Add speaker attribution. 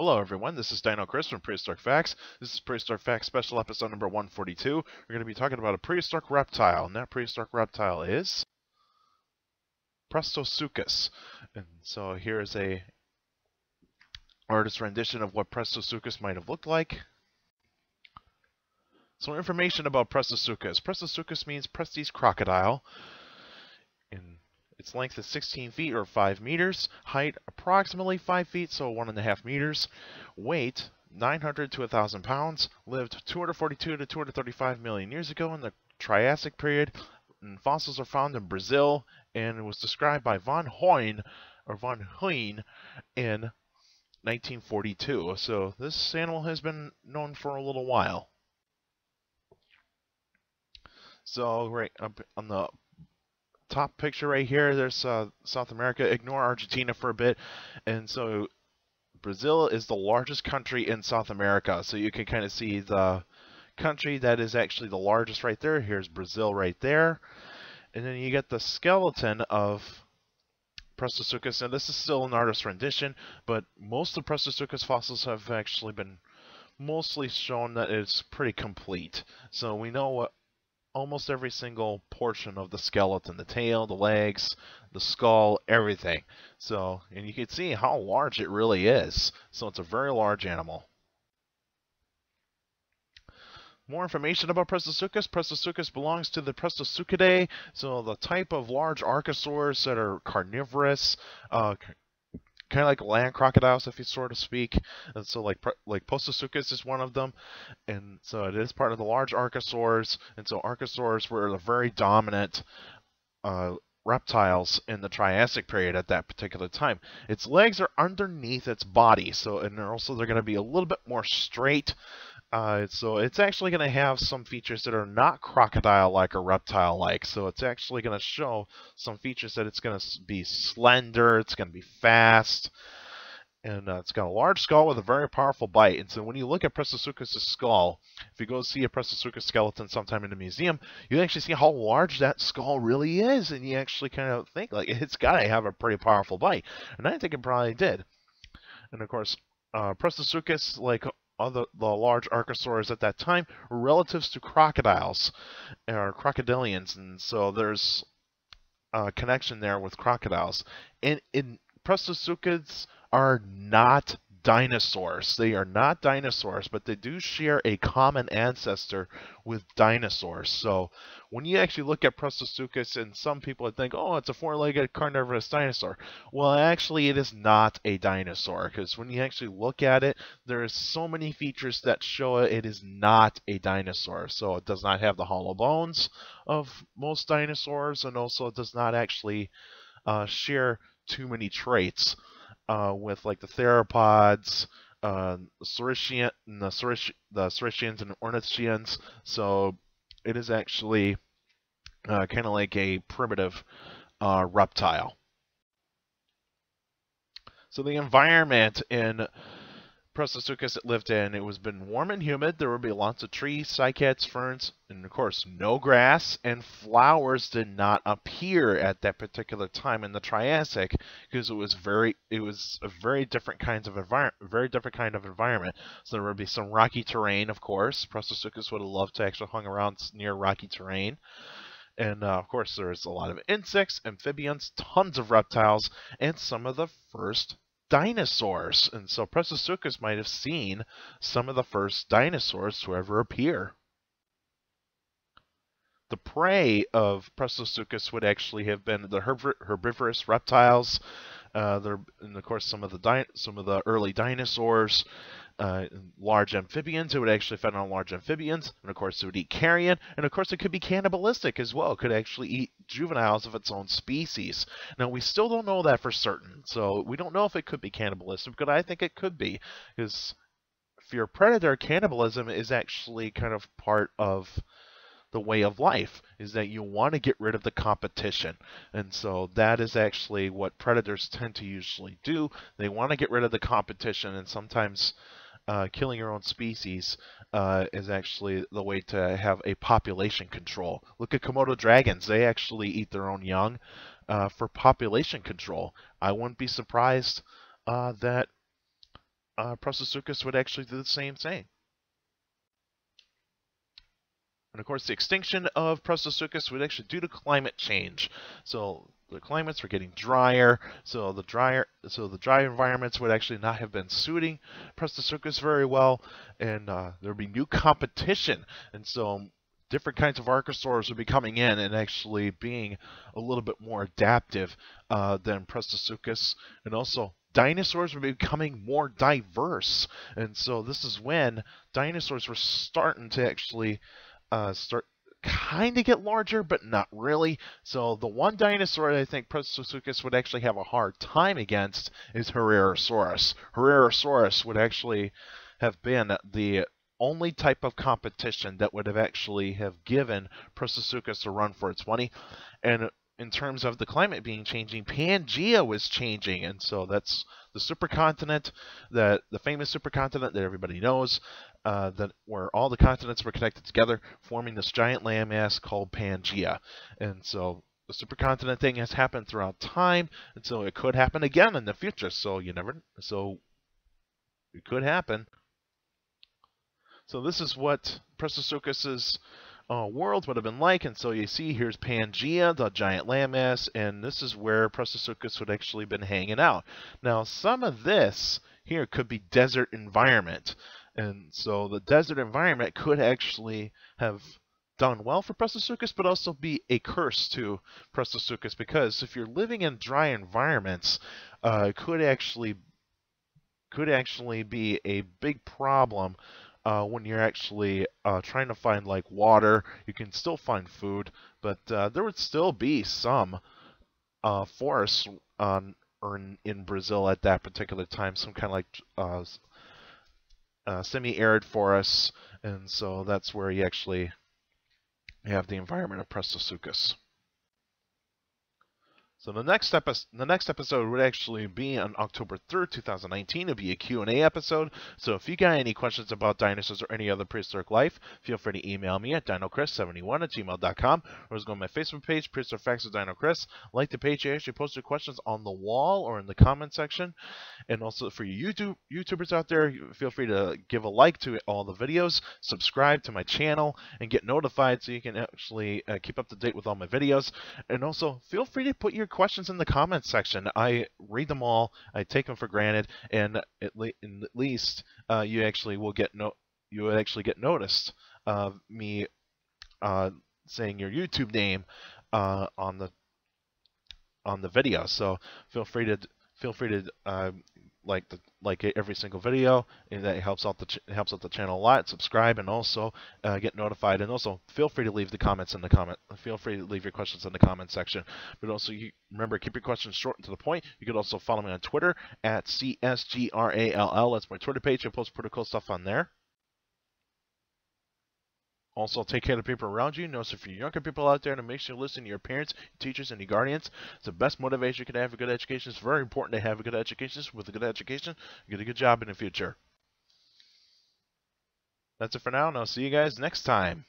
Speaker 1: Hello everyone, this is Dino Chris from Prehistoric Facts. This is Prehistoric Facts special episode number 142. We're going to be talking about a prehistoric reptile, and that prehistoric reptile is Prestosuchus. And so here is a artist rendition of what Prestosuchus might have looked like. So information about Prestosuchus. Prestosuchus means Prestes crocodile. And its length is 16 feet or 5 meters. Height approximately 5 feet, so 1.5 meters. Weight 900 to 1,000 pounds. Lived 242 to 235 million years ago in the Triassic period. And fossils are found in Brazil, and it was described by von Hoyne in 1942. So this animal has been known for a little while. So right up on the top picture right here, there's South America. Ignore Argentina for a bit. And so Brazil is the largest country in South America. So you can kind of see the country that is actually the largest right there. Here's Brazil right there. And then you get the skeleton of Prestosuchus. Now this is still an artist rendition, but most of Prestosuchus fossils have actually been mostly shown that it's pretty complete. So we know what almost every single portion of the skeleton, the tail, the legs, the skull, everything. So, and you can see how large it really is. So it's a very large animal. More information about Prestosuchus. Prestosuchus belongs to the Prestosuchidae, so the type of large archosaurs that are carnivorous, kind of like land crocodiles, if you sort of speak. And so like Prestosuchus is one of them, and so it is part of the large archosaurs. And so archosaurs were the very dominant reptiles in the Triassic period at that particular time. Its legs are underneath its body, so and also they're going to be a little bit more straight. So it's actually going to have some features that are not crocodile-like or reptile-like. So it's actually going to show some features that it's going to be slender, it's going to be fast, and it's got a large skull with a very powerful bite. And so when you look at Prestosuchus' skull, if you go see a Prestosuchus skeleton sometime in a museum, you actually see how large that skull really is, and you actually kind of think, like, it's got to have a pretty powerful bite. And I think it probably did. And of course, Prestosuchus, like the large archosaurs at that time, were relatives to crocodiles or crocodilians, and so there's a connection there with crocodiles. And Prestosuchids are not dinosaurs. They are not dinosaurs, but they do share a common ancestor with dinosaurs. So when you actually look at Prestosuchus, and some people would think, oh, it's a four-legged carnivorous dinosaur. Well, actually, it is not a dinosaur, because when you actually look at it, there are so many features that show it is not a dinosaur. So it does not have the hollow bones of most dinosaurs, and also it does not actually share too many traits with like the theropods, the Saurischians and Ornithischians. So it is actually kind of like a primitive reptile. So the environment in Prestosuchus it lived in, it was been warm and humid. There would be lots of trees, cycads, ferns, and of course no grass, and flowers did not appear at that particular time in the Triassic, because it was a very different kind of environment. So there would be some rocky terrain, of course. Prestosuchus would have loved to actually hung around near rocky terrain. And of course there's a lot of insects, amphibians, tons of reptiles, and some of the first dinosaurs. And so Prestosuchus might have seen some of the first dinosaurs to ever appear. The prey of Prestosuchus would actually have been the herbivorous reptiles, and of course some of the early dinosaurs, large amphibians. It would actually feed on large amphibians, and of course it would eat carrion, and of course it could be cannibalistic as well. It could actually eat juveniles of its own species. Now we still don't know that for certain, so we don't know if it could be cannibalistic, but I think it could be, because if you're a predator, cannibalism is actually kind of part of the way of life, is that you want to get rid of the competition. And so that is actually what predators tend to usually do. They want to get rid of the competition, and sometimes killing your own species is actually the way to have a population control. Look at Komodo dragons. They actually eat their own young for population control. I wouldn't be surprised that Prestosuchus would actually do the same thing. And of course, the extinction of Prestosuchus would actually due to climate change. So the climates were getting drier, so the dry environments would actually not have been suiting Prestosuchus very well, and there would be new competition, and so different kinds of archosaurs would be coming in and actually being a little bit more adaptive than Prestosuchus, and also dinosaurs were becoming more diverse, and so this is when dinosaurs were starting to actually start kind of get larger, but not really. So the one dinosaur that I think Prestosuchus would actually have a hard time against is Herrerasaurus. Herrerasaurus would actually have been the only type of competition that would have actually have given Prestosuchus a run for its money. And in terms of the climate being changing, Pangea was changing, and so that's the supercontinent, the famous supercontinent that everybody knows, where all the continents were connected together, forming this giant landmass called Pangea. And so the supercontinent thing has happened throughout time, and so it could happen again in the future. So it could happen. So this is what Prestosuchus's world would have been like, and so you see here's Pangea, the giant landmass, and this is where Prestosuchus would actually been hanging out. Now some of this here could be desert environment, and so the desert environment could actually have done well for Prestosuchus, but also be a curse to Prestosuchus, because if you're living in dry environments, it could actually be a big problem when you're actually trying to find like water. You can still find food, but there would still be some forests in Brazil at that particular time, some kind of like semi-arid forests, and so that's where you actually have the environment of Prestosuchus. So the next episode would actually be on October 3rd, 2019. It'll be a Q&A episode. So if you got any questions about dinosaurs or any other prehistoric life, feel free to email me at dinochrist71@gmail.com, or just go to my Facebook page, Prehistoric Facts with Dino Chris. Like the page, I actually post your questions on the wall or in the comment section. And also for you YouTubers out there, feel free to give a like to all the videos, subscribe to my channel, and get notified so you can actually keep up to date with all my videos. And also feel free to put your questions in the comments section. I read them all. I take them for granted, and at least you actually will get noticed of me saying your YouTube name on the video. So feel free to like every single video, and that helps out the channel a lot. Subscribe, and also get notified, and also feel free to leave your questions in the comment section. But also remember, keep your questions short and to the point. You could also follow me on Twitter at CSGRALL. That's my Twitter page. I post pretty cool stuff on there. Also, take care of the people around you. Notice if you're younger people out there, to make sure you listen to your parents, your teachers, and your guardians. It's the best motivation you can have a good education. It's very important to have a good education. With a good education, you get a good job in the future. That's it for now, and I'll see you guys next time.